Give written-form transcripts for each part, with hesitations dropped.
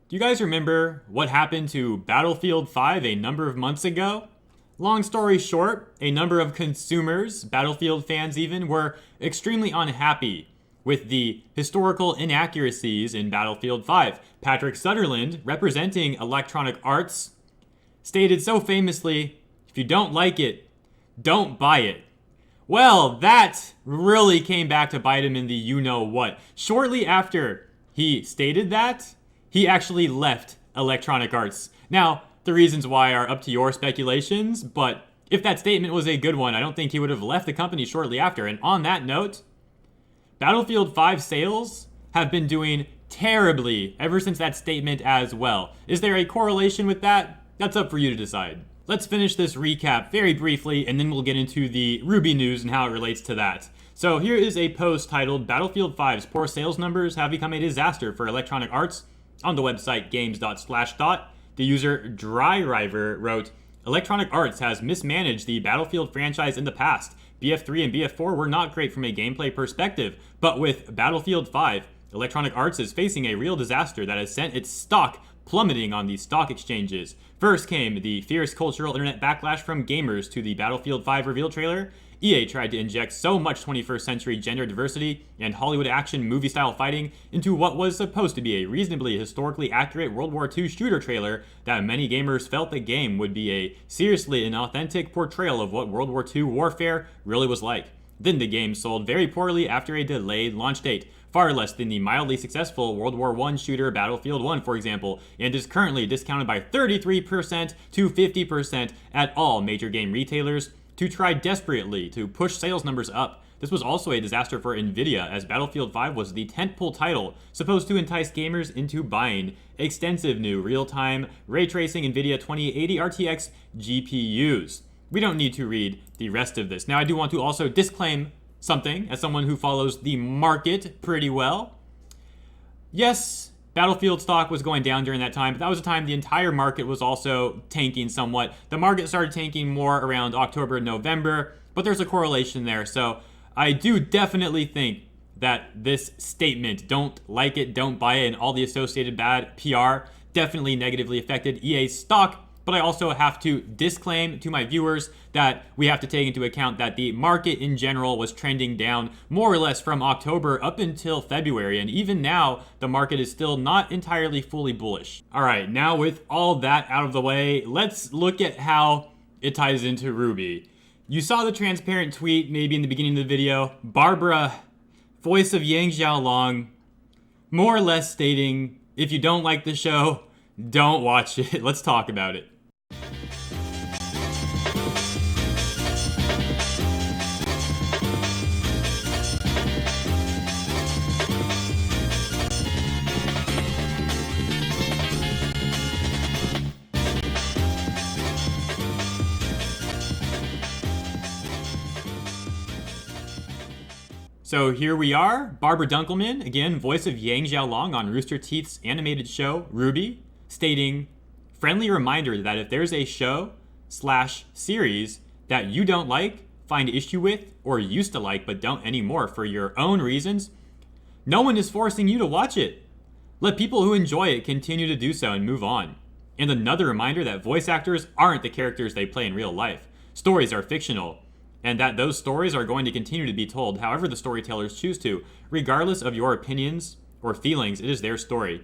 Do you guys remember what happened to Battlefield 5 a number of months ago? Long story short, a number of consumers, Battlefield fans even, were extremely unhappy with the historical inaccuracies in Battlefield 5. Patrick Sutherland, representing Electronic Arts, stated so famously, "If you don't like it, don't buy it." Well, that really came back to bite him in the you-know-what. Shortly after he stated that, he actually left Electronic Arts. Now, the reasons why are up to your speculations, but if that statement was a good one, I don't think he would have left the company shortly after. And on that note, Battlefield 5 sales have been doing terribly ever since that statement as well. Is there a correlation with that? That's up for you to decide. Let's finish this recap very briefly, and then we'll get into the RWBY news and how it relates to that. So here is a post titled, "Battlefield 5's poor sales numbers have become a disaster for Electronic Arts." On the website games.slashdot, the user DryRiver wrote, "Electronic Arts has mismanaged the Battlefield franchise in the past. BF3 and BF4 were not great from a gameplay perspective, but with Battlefield 5, Electronic Arts is facing a real disaster that has sent its stock plummeting on the stock exchanges. First came the fierce cultural internet backlash from gamers to the Battlefield 5 reveal trailer. EA tried to inject so much 21st century gender diversity and Hollywood action movie-style fighting into what was supposed to be a reasonably historically accurate World War II shooter trailer that many gamers felt the game would be a seriously inauthentic portrayal of what World War II warfare really was like. Then the game sold very poorly after a delayed launch date, far less than the mildly successful World War I shooter Battlefield 1, for example, and is currently discounted by 33% to 50% at all major game retailers to try desperately to push sales numbers up. This was also a disaster for Nvidia, as Battlefield 5 was the tentpole title supposed to entice gamers into buying extensive new real-time ray tracing Nvidia 2080 RTX GPUs. We don't need to read the rest of this. Now, I do want to also disclaim something as someone who follows the market pretty well. Yes, Battlefield stock was going down during that time, but that was a time the entire market was also tanking somewhat. The market started tanking more around October and November, but there's a correlation there. So I do definitely think that this statement, "don't like it, don't buy it," and all the associated bad PR definitely negatively affected EA's stock. But I also have to disclaim to my viewers that we have to take into account that the market in general was trending down more or less from October up until February. And even now, the market is still not entirely fully bullish. All right, now with all that out of the way, let's look at how it ties into RWBY. You saw the transparent tweet maybe in the beginning of the video. Barbara, voice of Yang Xiaolong, more or less stating, if you don't like the show, don't watch it. Let's talk about it. So here we are, Barbara Dunkelman, again, voice of Yang Xiaolong on Rooster Teeth's animated show, RWBY, stating, "Friendly reminder that if there's a show/series that you don't like, find issue with, or used to like but don't anymore for your own reasons, no one is forcing you to watch it. Let people who enjoy it continue to do so and move on. And another reminder that voice actors aren't the characters they play in real life. Stories are fictional, and that those stories are going to continue to be told however the storytellers choose to. Regardless of your opinions or feelings, it is their story."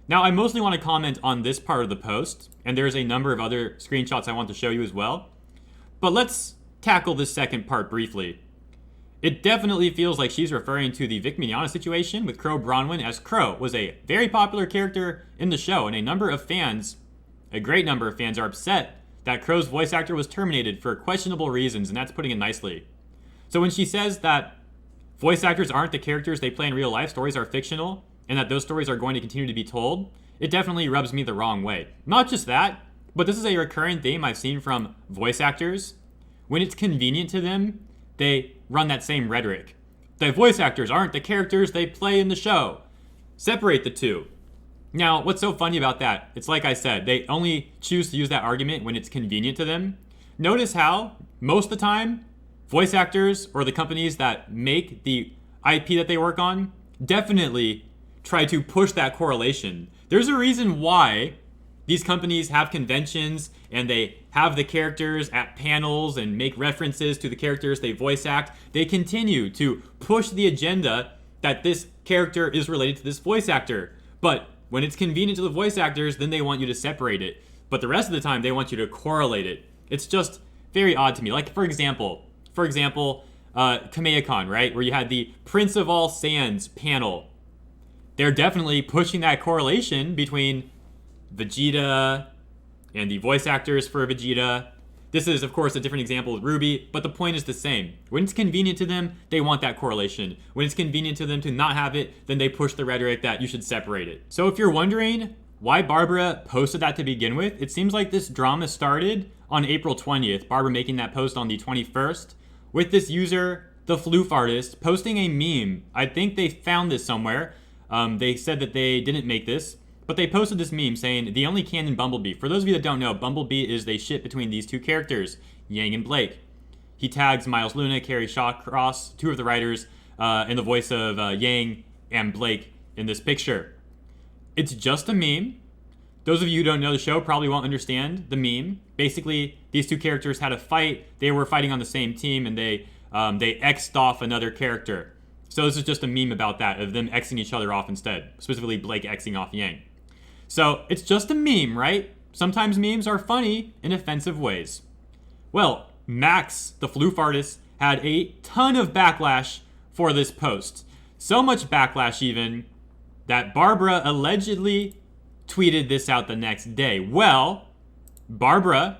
Now, I mostly want to comment on this part of the post, and there's a number of other screenshots I want to show you as well. But let's tackle this second part briefly. It definitely feels like she's referring to the Vic Mignogna situation with Crow Bronwyn, as Crow was a very popular character in the show, and a great number of fans are upset that Crow's voice actor was terminated for questionable reasons, and that's putting it nicely. So when she says that voice actors aren't the characters they play in real life, stories are fictional, and that those stories are going to continue to be told, it definitely rubs me the wrong way. Not just that, but this is a recurring theme I've seen from voice actors. When it's convenient to them, they run that same rhetoric. The voice actors aren't the characters they play in the show. Separate the two. Now, what's so funny about that? It's like I said, they only choose to use that argument when it's convenient to them. Notice how, most of the time, voice actors or the companies that make the IP that they work on definitely try to push that correlation. There's a reason why these companies have conventions and they have the characters at panels and make references to the characters they voice act. They continue to push the agenda that this character is related to this voice actor. But when it's convenient to the voice actors, then they want you to separate it. But the rest of the time, they want you to correlate it. It's just very odd to me. Like, for example, Kamehacon, right? Where you had the Prince of All Saiyans panel. They're definitely pushing that correlation between Vegeta and the voice actors for Vegeta. This is, of course, a different example with RWBY, but the point is the same. When it's convenient to them, they want that correlation. When it's convenient to them to not have it, then they push the rhetoric that you should separate it. So if you're wondering why Barbara posted that to begin with, it seems like this drama started on April 20th, Barbara making that post on the 21st, with this user, the Floof Artist, posting a meme. I think they found this somewhere. They said that they didn't make this, but they posted this meme saying, the only canon Bumblebee. For those of you that don't know, Bumblebee is they ship between these two characters, Yang and Blake. He tags Miles Luna, Carrie Shawcross, two of the writers, in the voice of Yang and Blake in this picture. It's just a meme. Those of you who don't know the show probably won't understand the meme. Basically, these two characters had a fight. They were fighting on the same team, and they X'd off another character. So this is just a meme about that, of them Xing each other off instead. Specifically, Blake Xing off Yang. So it's just a meme, right? Sometimes memes are funny in offensive ways. Well, Max, the Floof Artist, had a ton of backlash for this post. So much backlash even that Barbara allegedly tweeted this out the next day. Well, Barbara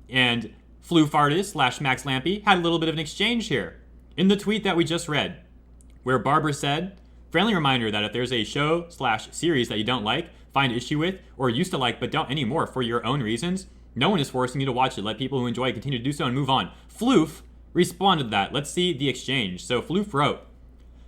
and Floof Artist / Max Lampy had a little bit of an exchange here. In the tweet that we just read, where Barbara said, friendly reminder that if there's a show / series that you don't like, find issue with, or used to like but don't anymore for your own reasons, no one is forcing you to watch it. Let people who enjoy it continue to do so and move on. Floof responded to that. Let's see the exchange. So Floof wrote,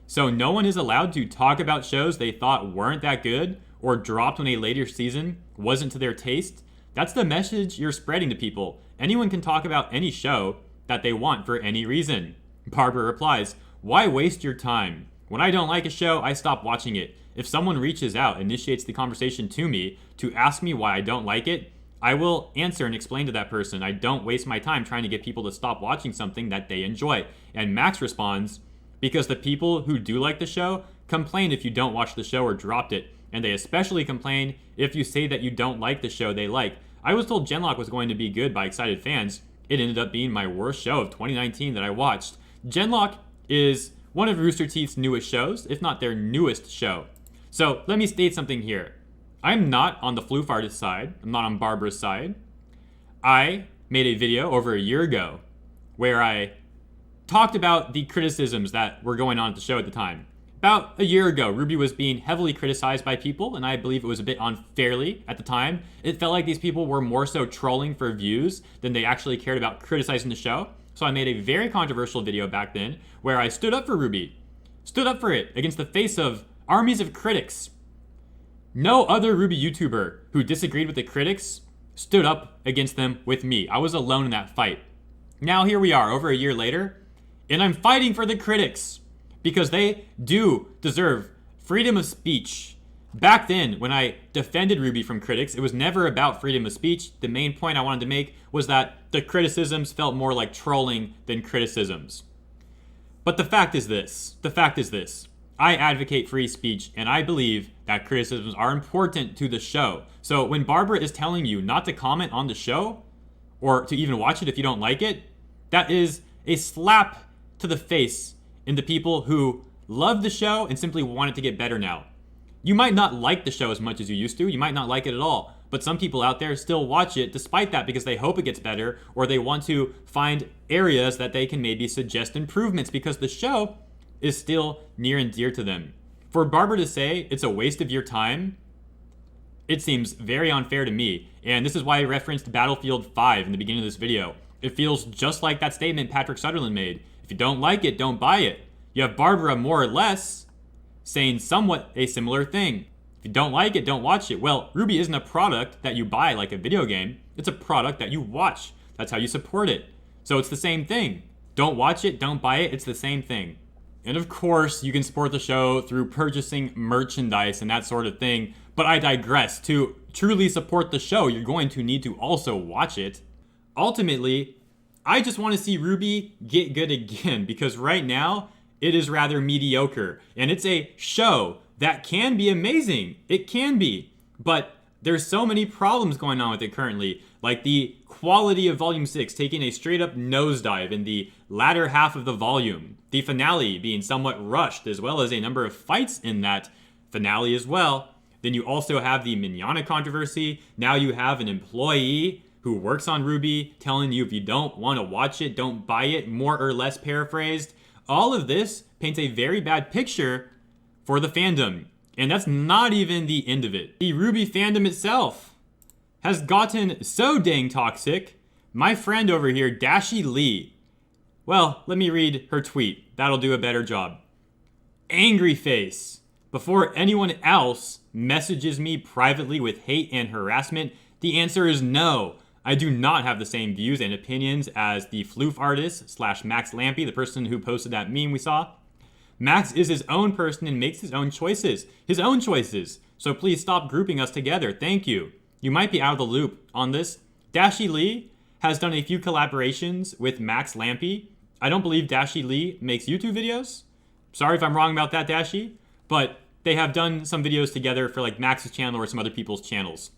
so no one is allowed to talk about shows they thought weren't that good or dropped when a later season wasn't to their taste? That's the message you're spreading to people. Anyone can talk about any show that they want for any reason. Barbara replies, why waste your time? When I don't like a show, I stop watching it. If someone reaches out, initiates the conversation to me to ask me why I don't like it, I will answer and explain to that person. I don't waste my time trying to get people to stop watching something that they enjoy. And Max responds, because the people who do like the show complain if you don't watch the show or dropped it. And they especially complain if you say that you don't like the show they like. I was told Genlock was going to be good by excited fans. It ended up being my worst show of 2019 that I watched. Genlock is one of Rooster Teeth's newest shows, if not their newest show. So let me state something here. I'm not on the Floof Artist side. I'm not on Barbara's side. I made a video over a year ago where I talked about the criticisms that were going on at the show at the time. About a year ago, RWBY was being heavily criticized by people, and I believe it was a bit unfairly at the time. It felt like these people were more so trolling for views than they actually cared about criticizing the show. So I made a very controversial video back then where I stood up for RWBY. Stood up for it against the face of armies of critics. No other RWBY YouTuber who disagreed with the critics stood up against them with me. I was alone in that fight. Now here we are, over a year later, and I'm fighting for the critics because they do deserve freedom of speech. Back then, when I defended RWBY from critics, it was never about freedom of speech. The main point I wanted to make was that the criticisms felt more like trolling than criticisms. But the fact is this. I advocate free speech, and I believe that criticisms are important to the show. So when Barbara is telling you not to comment on the show, or to even watch it if you don't like it, that is a slap to the face in the people who love the show and simply want it to get better now. You might not like the show as much as you used to. You might not like it at all. But some people out there still watch it despite that because they hope it gets better, or they want to find areas that they can maybe suggest improvements because the show is still near and dear to them. For Barbara to say it's a waste of your time, it seems very unfair to me. And this is why I referenced Battlefield 5 in the beginning of this video. It feels just like that statement Patrick Sutherland made. If you don't like it, don't buy it. You have Barbara more or less saying somewhat a similar thing. If you don't like it, don't watch it. Well, RWBY isn't a product that you buy like a video game. It's a product that you watch. That's how you support it. So it's the same thing. Don't watch it, don't buy it, it's the same thing. And of course, you can support the show through purchasing merchandise and that sort of thing. But I digress. To truly support the show, you're going to need to also watch it. Ultimately, I just want to see RWBY get good again, because right now, it is rather mediocre. And it's a show that can be amazing. It can be. But there's so many problems going on with it currently, like the quality of Volume 6 taking a straight up nosedive in the latter half of the volume, the finale being somewhat rushed, as well as a number of fights in that finale as well. Then you also have the Mignana controversy. Now you have an employee who works on RWBY telling you if you don't want to watch it, don't buy it, more or less paraphrased. All of this paints a very bad picture for the fandom. And that's not even the end of it. The RWBY fandom itself has gotten so dang toxic. My friend over here, Dashie Li, well, let me read her tweet. That'll do a better job. Angry face. Before anyone else messages me privately with hate and harassment, the answer is no. I do not have the same views and opinions as the floof artist / Max Lampy, the person who posted that meme we saw. Max is his own person and makes his own choices. So please stop grouping us together. Thank you. You might be out of the loop on this. Dashie Li has done a few collaborations with Max Lampy. I don't believe Dashie Li makes YouTube videos. Sorry if I'm wrong about that, Dashie. But they have done some videos together for like Max's channel or some other people's channels.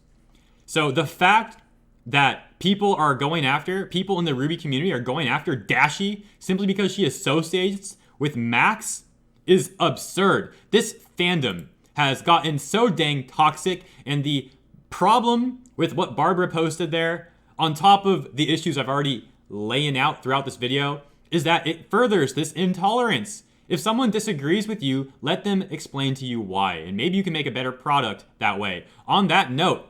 So the fact that people in the RWBY community are going after Dashie simply because she associates with Max is absurd. This fandom has gotten so dang toxic, and the problem with what Barbara posted there, on top of the issues I've already laying out throughout this video, is that it furthers this intolerance. If someone disagrees with you, let them explain to you why, and maybe you can make a better product that way. On that note,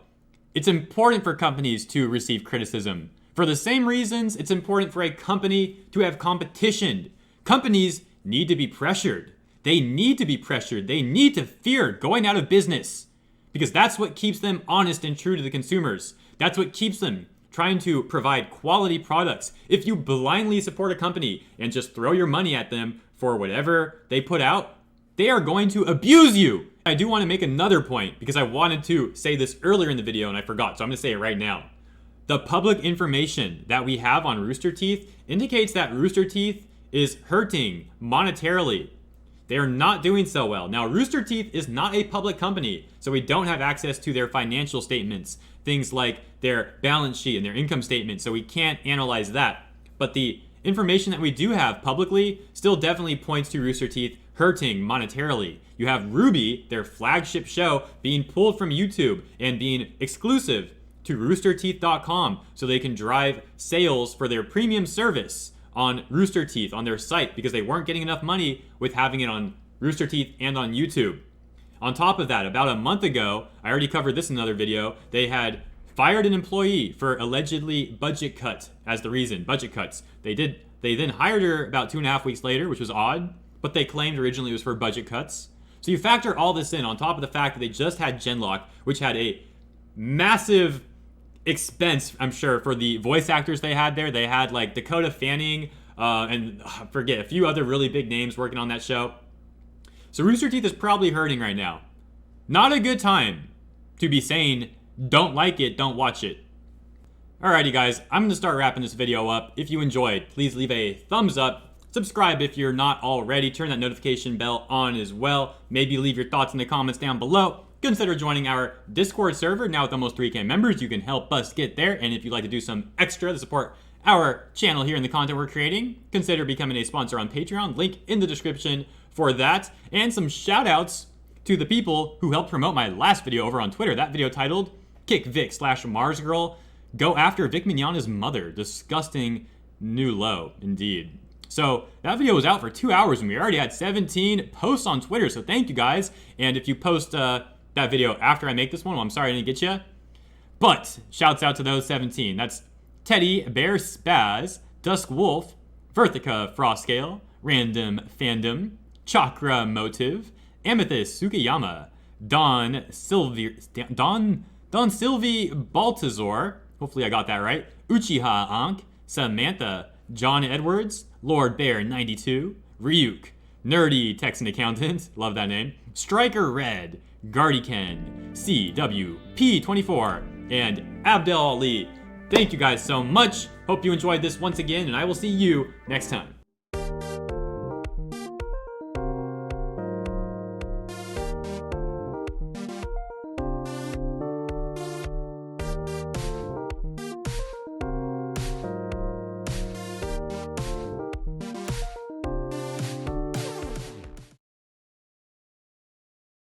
it's important for companies to receive criticism. For the same reasons, it's important for a company to have competition. Companies need to be pressured. They need to be pressured. They need to fear going out of business, because that's what keeps them honest and true to the consumers. That's what keeps them trying to provide quality products. If you blindly support a company and just throw your money at them for whatever they put out, they are going to abuse you. I do want to make another point, because I wanted to say this earlier in the video and I forgot, so I'm going to say it right now. The public information that we have on Rooster Teeth indicates that Rooster Teeth is hurting monetarily. They are not doing so well. Now, Rooster Teeth is not a public company, so we don't have access to their financial statements, things like their balance sheet and their income statement, so we can't analyze that. But the information that we do have publicly still definitely points to Rooster Teeth hurting monetarily. You have RWBY, their flagship show, being pulled from YouTube and being exclusive to roosterteeth.com so they can drive sales for their premium service on Rooster Teeth on their site, because they weren't getting enough money with having it on Rooster Teeth and on YouTube. On top of that, about a month ago, I already covered this in another video, they had fired an employee for allegedly budget cut as the reason, budget cuts. They then hired her about 2.5 weeks later, which was odd, but they claimed originally it was for budget cuts. So you factor all this in on top of the fact that they just had Genlock, which had a massive expense, I'm sure, for the voice actors they had there. They had like Dakota Fanning and I forget a few other really big names working on that show. So Rooster Teeth is probably hurting right now. Not a good time to be saying, don't like it, don't watch it. Alrighty guys, I'm going to start wrapping this video up. If you enjoyed, please leave a thumbs up. Subscribe if you're not already. Turn that notification bell on as well. Maybe leave your thoughts in the comments down below. Consider joining our Discord server. Now with almost 3K members, you can help us get there. And if you'd like to do some extra to support our channel here and the content we're creating, consider becoming a sponsor on Patreon. Link in the description for that. And some shout outs to the people who helped promote my last video over on Twitter. That video titled Kick Vic / Mars Girl. Go after Vic Mignogna's mother. Disgusting new low, indeed. So that video was out for 2 hours and we already had 17 posts on Twitter. So thank you guys. And if you post that video after I make this one, well, I'm sorry I didn't get you. But shouts out to those 17. That's Teddy, Bear Spaz, Dusk Wolf, Vertica Frostscale, Random Fandom, Chakra Motive, Amethyst Sukiyama, Don Sylvie Baltazar, hopefully I got that right, Uchiha Ankh, Samantha, John Edwards, Lord Bear 92, Ryuk, Nerdy Texan Accountant, love that name, Striker Red, Gardiken, CWP24, and Abdel Ali. Thank you guys so much. Hope you enjoyed this once again, and I will see you next time.